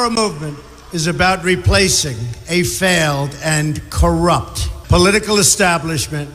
Our movement is about replacing a failed and corrupt political establishment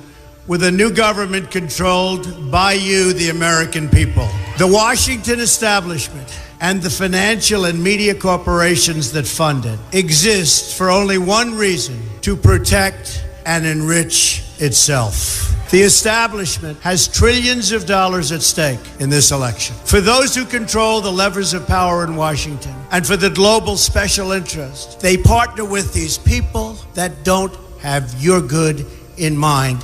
with a new government controlled by you, the American people. The Washington establishment and the financial and media corporations that fund it exist for only one reason: to protect and enrich itself. The establishment has trillions of dollars at stake in this election. For those who control the levers of power in Washington and for the global special interest, they partner with these people that don't have your good in mind.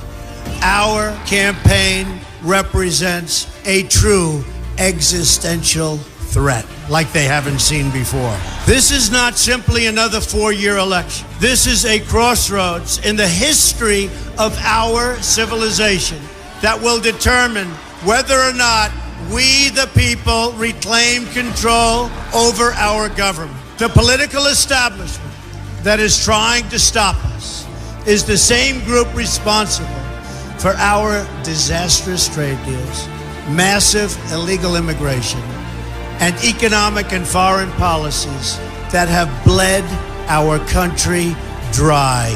Our campaign represents a true existential threat like they haven't seen before. This is not simply another 4-year election. This is a crossroads in the history of our civilization that will determine whether or not we, the people, reclaim control over our government. The political establishment that is trying to stop us is the same group responsible for our disastrous trade deals, massive illegal immigration, and economic and foreign policies that have bled our country dry.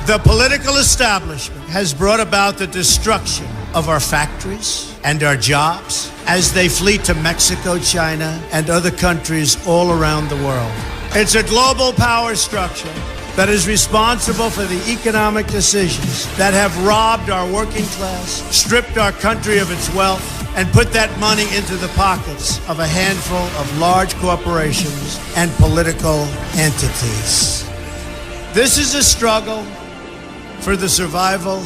The political establishment has brought about the destruction of our factories and our jobs as they flee to Mexico, China, and other countries all around the world. It's a global power structure that is responsible for the economic decisions that have robbed our working class, stripped our country of its wealth, and put that money into the pockets of a handful of large corporations and political entities. This is a struggle for the survival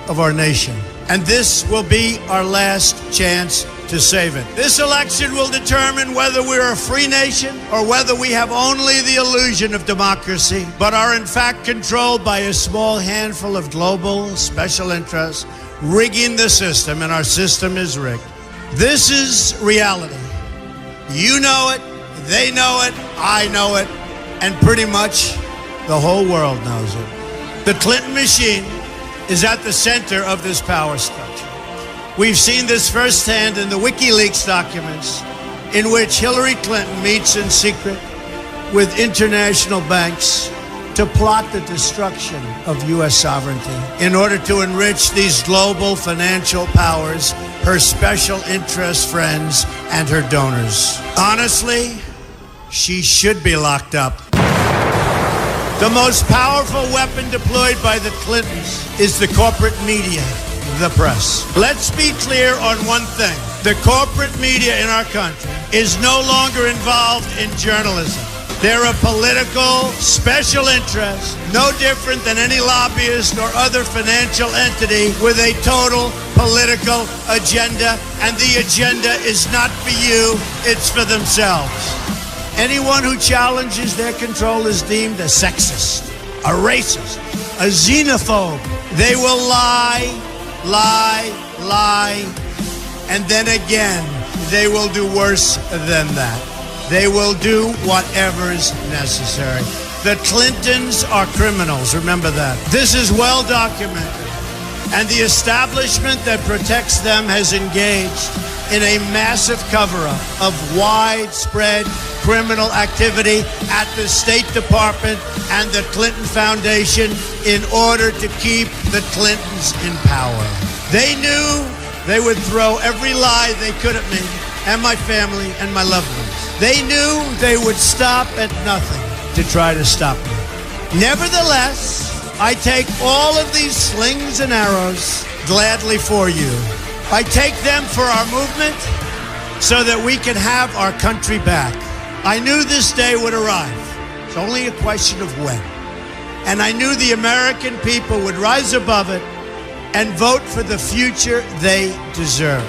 of our nation, and this will be our last chance to save it. This election will determine whether we're a free nation or whether we have only the illusion of democracy, but are in fact controlled by a small handful of global special interests rigging the system, and our system is rigged. This is reality. You know it, they know it, I know it, and pretty much the whole world knows it. The Clinton machine is at the center of this power structure. We've seen this firsthand in the WikiLeaks documents, in which Hillary Clinton meets in secret with international banks to plot the destruction of U.S. sovereignty in order to enrich these global financial powers, her special interest friends, and her donors. Honestly, she should be locked up. The most powerful weapon deployed by the Clintons is the corporate media, the press. Let's be clear on one thing. The corporate media in our country is no longer involved in journalism. They're a political special interest, no different than any lobbyist or other financial entity with a total political agenda, and the agenda is not for you, it's for themselves. Anyone who challenges their control is deemed a sexist, a racist, a xenophobe. They will lie, and then again, they will do worse than that. They will do whatever's necessary. The Clintons are criminals, remember that. This is well documented, and the establishment that protects them has engaged in a massive cover-up of widespread criminal activity at the State Department and the Clinton Foundation in order to keep the Clintons in power. They knew they would throw every lie they could at me and my family and my loved ones. They knew they would stop at nothing to try to stop me. Nevertheless, I take all of these slings and arrows gladly for you. I take them for our movement so that we can have our country back. I knew this day would arrive. It's only a question of when. And I knew the American people would rise above it and vote for the future they deserve.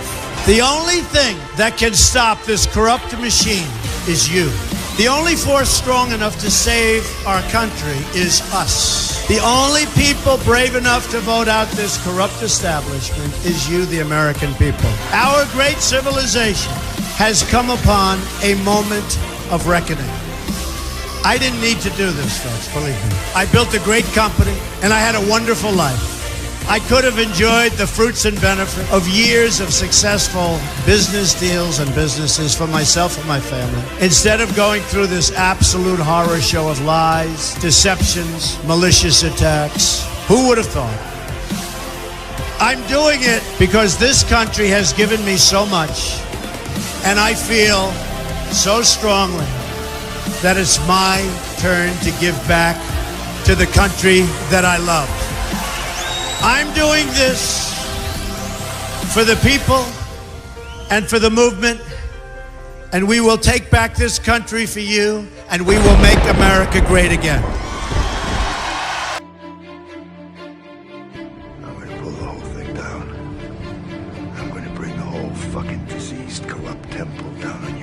The only thing that can stop this corrupt machine is you. The only force strong enough to save our country is us. The only people brave enough to vote out this corrupt establishment is you, the American people. Our great civilization has come upon a moment of reckoning. I didn't need to do this, folks, believe me. I built a great company, and I had a wonderful life. I could have enjoyed the fruits and benefit of years of successful business deals and businesses for myself and my family. Instead of going through this absolute horror show of lies, deceptions, malicious attacks, who would have thought? I'm doing it because this country has given me so much, and I feel so strongly that it's my turn to give back to the country that I love. I'm doing this for the people and for the movement, and we will take back this country for you, and we will make America great again. I'm going to pull the whole thing down. I'm going to bring the whole fucking diseased, corrupt temple down on you.